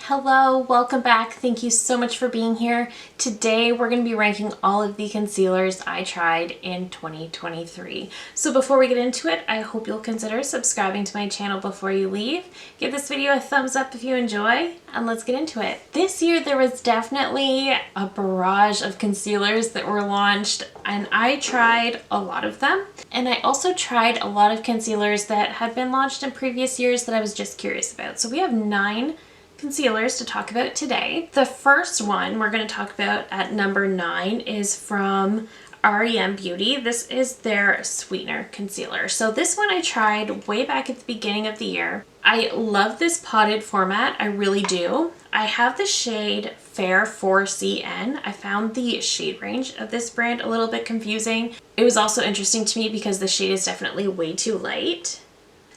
Hello, welcome back. Thank you so much for being here. Today we're going to be ranking all of the concealers I tried in 2023. So before we get into it, I hope you'll consider subscribing to my channel before you leave. Give this video a thumbs up if you enjoy, and let's get into it. This year there was definitely a barrage of concealers that were launched, and I tried a lot of them. And I also tried a lot of concealers that had been launched in previous years that I was just curious about. So we have 9 concealers to talk about today. The first one we're going to talk about at number 9 is from REM Beauty. This is their sweetener concealer. So this one I tried way back at the beginning of the year. I love this potted format, I really do. I have the shade Fair 4CN. I found the shade range of this brand a little bit confusing. It was also interesting to me because the shade is definitely way too light.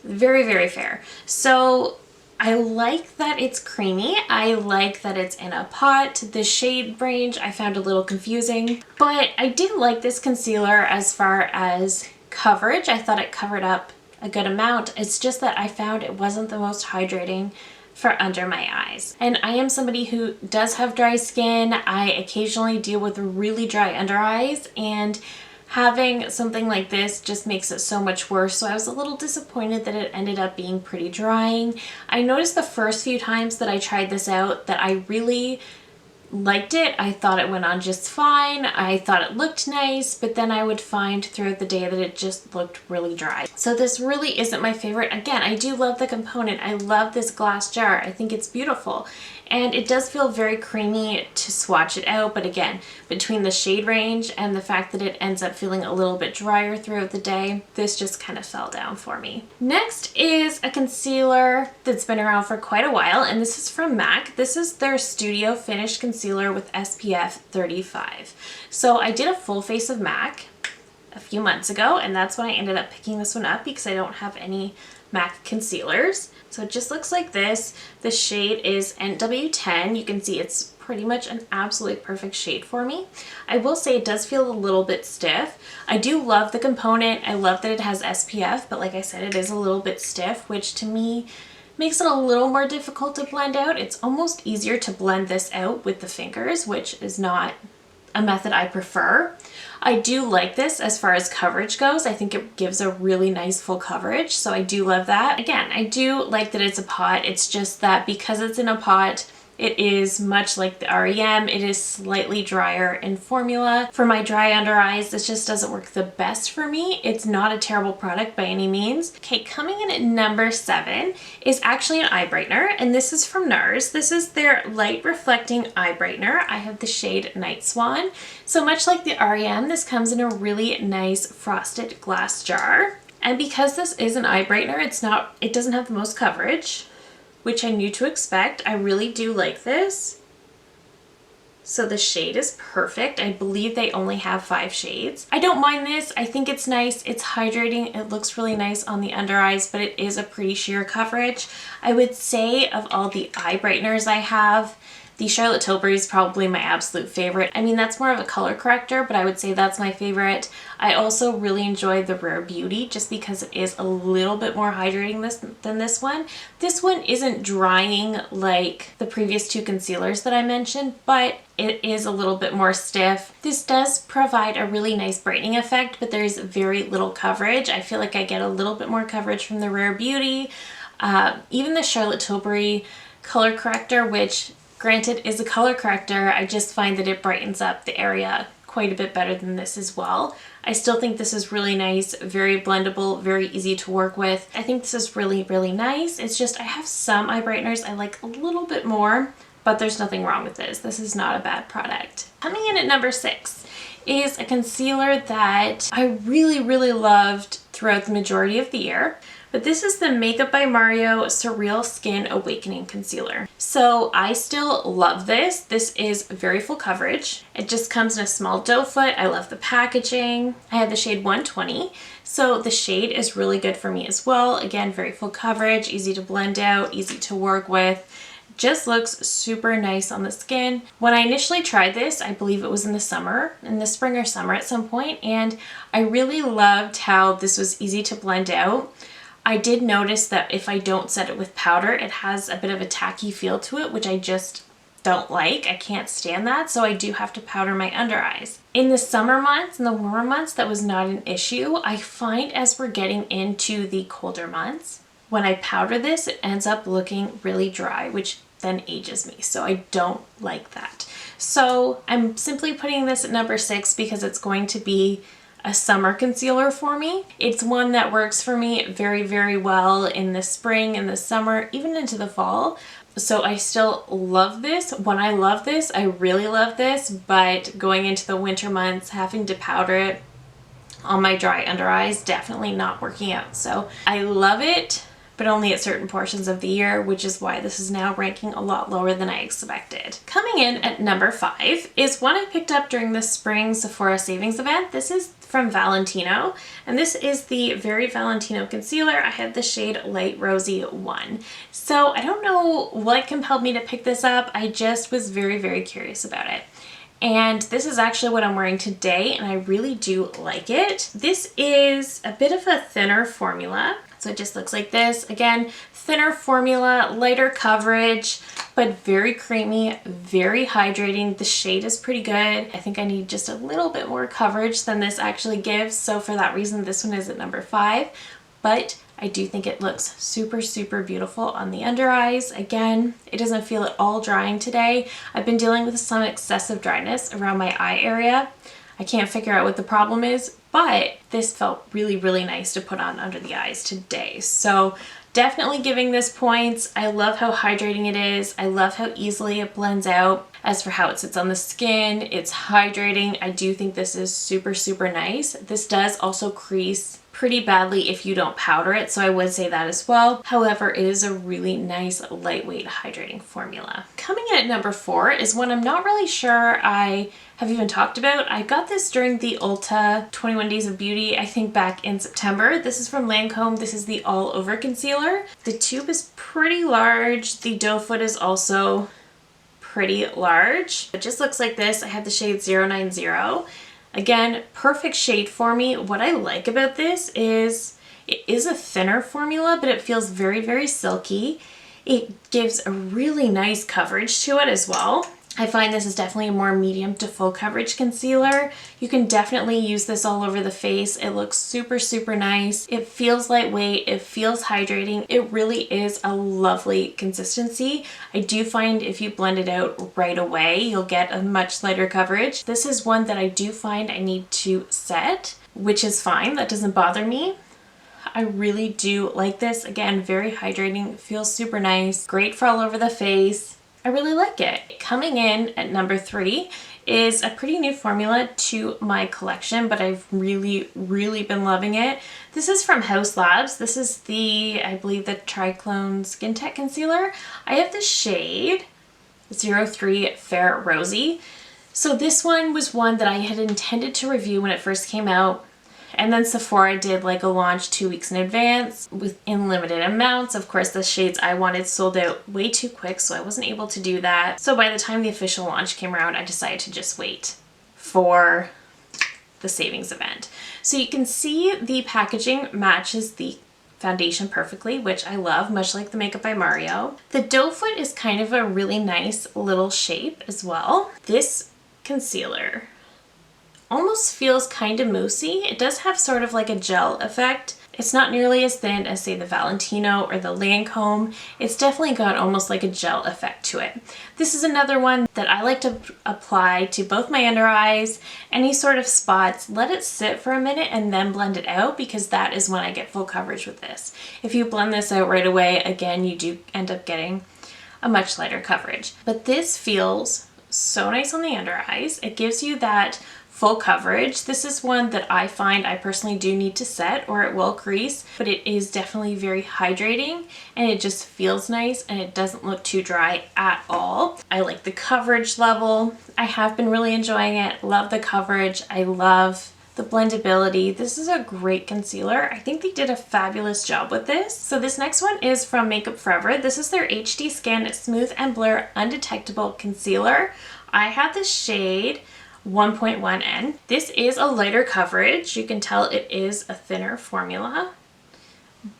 Very, very fair. So I like that it's creamy. I like that it's in a pot. The shade range I found a little confusing, but I did like this concealer as far as coverage. I thought it covered up a good amount. It's just that I found it wasn't the most hydrating for under my eyes. And I am somebody who does have dry skin. I occasionally deal with really dry under eyes, and having something like this just makes it so much worse. So I was a little disappointed that it ended up being pretty drying. I noticed the first few times that I tried this out that I really liked it. I thought it went on just fine. I thought it looked nice, but then I would find throughout the day that it just looked really dry. So this really isn't my favorite. Again, I do love the component. I love this glass jar. I think it's beautiful. And it does feel very creamy to swatch it out, but again, between the shade range and the fact that it ends up feeling a little bit drier throughout the day, this just kind of fell down for me. Next is a concealer that's been around for quite a while, and this is from MAC. This is their Studio Finish Concealer with SPF 35. So I did a full face of MAC a few months ago, and that's when I ended up picking this one up because I don't have any MAC concealers. So it just looks like this. The shade is NW10. You can see it's pretty much an absolutely perfect shade for me. I will say it does feel a little bit stiff. I do love the component. I love that it has SPF, but like I said, it is a little bit stiff, which to me makes it a little more difficult to blend out. It's almost easier to blend this out with the fingers, which is not a method I prefer. I do like this as far as coverage goes. I think it gives a really nice full coverage, so I do love that. Again, I do like that it's a pot. It's just that because it's in a pot, it is much like the REM. It is slightly drier in formula. For my dry under eyes, this just doesn't work the best for me. It's not a terrible product by any means. Okay, coming in at number 7 is actually an eye brightener, and this is from NARS. This is their light reflecting eye brightener. I have the shade Night Swan. So much like the REM, this comes in a really nice frosted glass jar. And because this is an eye brightener, it doesn't have the most coverage, which I knew to expect. I really do like this. So the shade is perfect. I believe they only have 5 shades. I don't mind this. I think it's nice. It's hydrating. It looks really nice on the under eyes, but it is a pretty sheer coverage. I would say of all the eye brighteners I have, the Charlotte Tilbury is probably my absolute favorite. I mean, that's more of a color corrector, but I would say that's my favorite. I also really enjoy the Rare Beauty just because it is a little bit more hydrating than this one. This one isn't drying like the previous 2 concealers that I mentioned, but it is a little bit more stiff. This does provide a really nice brightening effect, but there's very little coverage. I feel like I get a little bit more coverage from the Rare Beauty. Even the Charlotte Tilbury color corrector, which granted is a color corrector, I just find that it brightens up the area quite a bit better than this as well. I still think this is really nice, very blendable, very easy to work with. I think this is really, really nice. It's just I have some eye brighteners I like a little bit more, but there's nothing wrong with this. This is not a bad product. Coming in at number 6 is a concealer that I really, really loved throughout the majority of the year. But this is the Makeup by Mario Surreal Skin Awakening Concealer. So I still love this. This is very full coverage. It just comes in a small doe foot. I love the packaging. I have the shade 120. So the shade is really good for me as well. Again, very full coverage, easy to blend out, easy to work with. Just looks super nice on the skin. When I initially tried this, I believe it was in the spring or summer at some point, and I really loved how this was easy to blend out. I did notice that if I don't set it with powder, it has a bit of a tacky feel to it, which I just don't like. I can't stand that, so I do have to powder my under eyes. In the summer months and the warmer months, that was not an issue. I find as we're getting into the colder months, when I powder this, it ends up looking really dry, which then ages me, so I don't like that. So I'm simply putting this at number 6 because it's going to be a summer concealer for me. It's one that works for me very, very well in the spring and the summer, even into the fall. So I still love this. When I love this, I really love this, but going into the winter months, having to powder it on my dry under eyes, definitely not working out. So I love it, but only at certain portions of the year, which is why this is now ranking a lot lower than I expected. Coming in at number 5 is one I picked up during the spring Sephora savings event. This is from Valentino, and this is the Very Valentino concealer. I had the shade Light Rosy 1. So I don't know what compelled me to pick this up. I just was very, very curious about it. And this is actually what I'm wearing today, and I really do like it. This is a bit of a thinner formula. So it just looks like this. Again, thinner formula, lighter coverage, but very creamy, very hydrating. The shade is pretty good. I think I need just a little bit more coverage than this actually gives. So for that reason, this one is at number 5. But I do think it looks super, super beautiful on the under eyes. Again, it doesn't feel at all drying today. I've been dealing with some excessive dryness around my eye area. I can't figure out what the problem is, but this felt really, really nice to put on under the eyes today. So definitely giving this points. I love how hydrating it is. I love how easily it blends out. As for how it sits on the skin, it's hydrating. I do think this is super, super nice. This does also crease pretty badly if you don't powder it, so I would say that as well. However, it is a really nice lightweight hydrating formula. Coming in at number 4 is one I'm not really sure I have even talked about. I got this during the Ulta 21 Days of Beauty, I think back in September. This is from Lancome. This is the All Over Concealer. The tube is pretty large. The doe foot is also pretty large. It just looks like this. I have the shade 090. Again, perfect shade for me. What I like about this is it is a thinner formula, but it feels very, very silky. It gives a really nice coverage to it as well. I find this is definitely a more medium to full coverage concealer. You can definitely use this all over the face. It looks super, super nice. It feels lightweight. It feels hydrating. It really is a lovely consistency. I do find if you blend it out right away, you'll get a much lighter coverage. This is one that I do find I need to set, which is fine. That doesn't bother me. I really do like this. Again, very hydrating. Feels super nice. Great for all over the face. I really like it. Coming in at number 3 is a pretty new formula to my collection, but I've really, really been loving it. This is from House Labs. This is the, I believe, the Triclone Skin Tech Concealer. I have the shade 03 Fair Rosy. So this one was one that I had intended to review when it first came out. And then Sephora did like a launch 2 weeks in advance in limited amounts. Of course, the shades I wanted sold out way too quick, so I wasn't able to do that. So by the time the official launch came around, I decided to just wait for the savings event. So you can see the packaging matches the foundation perfectly, which I love, much like the Makeup by Mario. The doe foot is kind of a really nice little shape as well. This concealer almost feels kind of moussey. It does have sort of like a gel effect. It's not nearly as thin as, say, the Valentino or the Lancome. It's definitely got almost like a gel effect to it. This is another one that I like to apply to both my under eyes, any sort of spots, let it sit for a minute and then blend it out, because that is when I get full coverage with this. If you blend this out right away, again, you do end up getting a much lighter coverage. But this feels so nice on the under eyes. It gives you that full coverage. This is one that I find I personally do need to set or it will crease, but it is definitely very hydrating and it just feels nice and it doesn't look too dry at all. I like the coverage level. I have been really enjoying it. Love the coverage. I love the blendability. This is a great concealer. I think they did a fabulous job with this. So this next one is from Makeup Forever. This is their HD Skin Smooth and Blur Undetectable Concealer. I have the shade 1.1N. This is a lighter coverage. You can tell it is a thinner formula,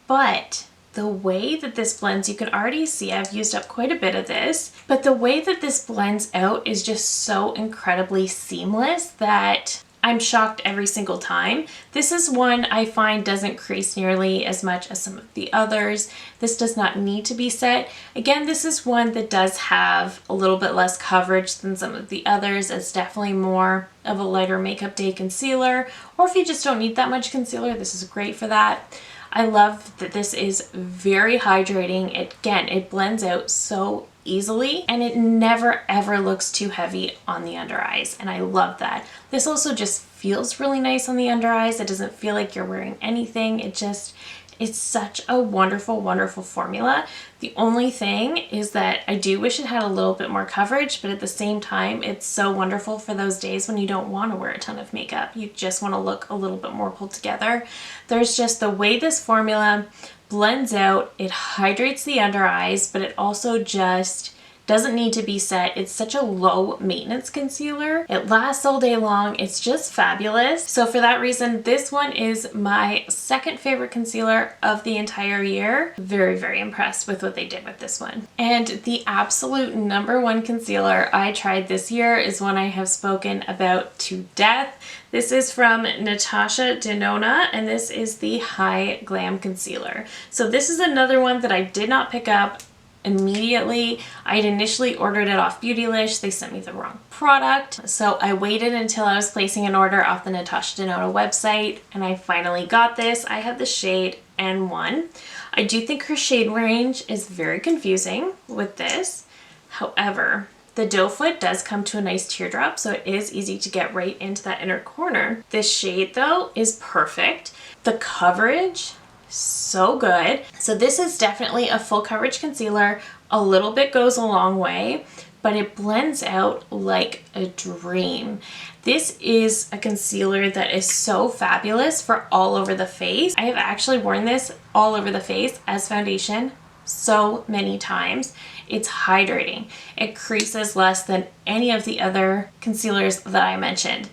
but the way that this blends, you can already see I've used up quite a bit of this, but the way that this blends out is just so incredibly seamless that I'm shocked every single time. This is one I find doesn't crease nearly as much as some of the others. This does not need to be set. Again, this is one that does have a little bit less coverage than some of the others. It's definitely more of a lighter makeup day concealer, or if you just don't need that much concealer, this is great for that. I love that this is very hydrating. It blends out so easily, and it never ever looks too heavy on the under eyes, and I love that. This also just feels really nice on the under eyes. It doesn't feel like you're wearing anything. It's such a wonderful, wonderful formula. The only thing is that I do wish it had a little bit more coverage, but at the same time, it's so wonderful for those days when you don't want to wear a ton of makeup. You just want to look a little bit more pulled together. There's just the way this formula blends out, it hydrates the under eyes, but it also just doesn't need to be set. It's such a low maintenance concealer. It lasts all day long. It's just fabulous. So for that reason, this one is my second favorite concealer of the entire year. Very, very impressed with what they did with this one. And the absolute #1 concealer I tried this year is one I have spoken about to death. This is from Natasha Denona, and this is the High Glam Concealer. So this is another one that I did not pick up immediately. I had initially ordered it off Beautylish. They sent me the wrong product. So I waited until I was placing an order off the Natasha Denona website, and I finally got this. I have the shade N1. I do think her shade range is very confusing with this. However, the doe foot does come to a nice teardrop, so it is easy to get right into that inner corner. This shade though is perfect. The coverage, so good. So this is definitely a full coverage concealer. A little bit goes a long way, but it blends out like a dream. This is a concealer that is so fabulous for all over the face. I have actually worn this all over the face as foundation so many times. It's hydrating. It creases less than any of the other concealers that I mentioned.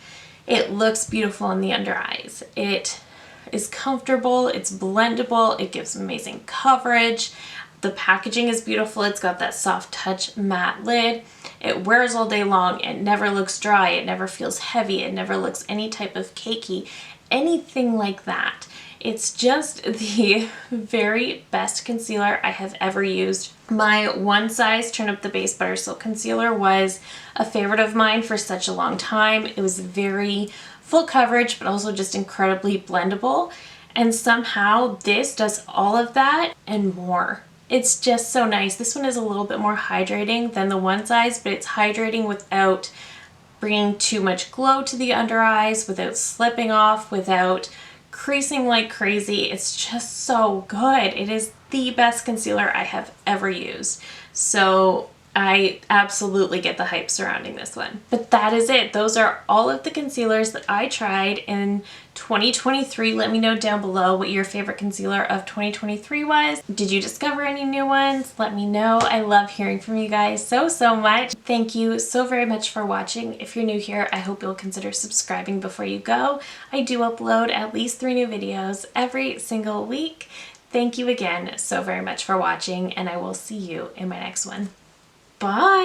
It looks beautiful in the under eyes. It is comfortable, it's blendable, it gives amazing coverage. The packaging is beautiful. It's got that soft touch matte lid. It wears all day long. It never looks dry. It never feels heavy. It never looks any type of cakey, anything like that. It's just the very best concealer I have ever used. My One Size Turn Up the Base Butter Silk Concealer was a favorite of mine for such a long time. It was very full coverage, but also just incredibly blendable. And somehow this does all of that and more. It's just so nice. This one is a little bit more hydrating than the One Size, but it's hydrating without bringing too much glow to the under eyes, without slipping off, without creasing like crazy. It's just so good. It is the best concealer I have ever used. So I absolutely get the hype surrounding this one. But that is it. Those are all of the concealers that I tried in 2023. Let me know down below what your favorite concealer of 2023 was. Did you discover any new ones? Let me know. I love hearing from you guys so much. Thank you so very much for watching. If you're new here, I hope you'll consider subscribing before you go. I do upload at least 3 new videos every single week. Thank you again so very much for watching, and I will see you in my next one. Bye!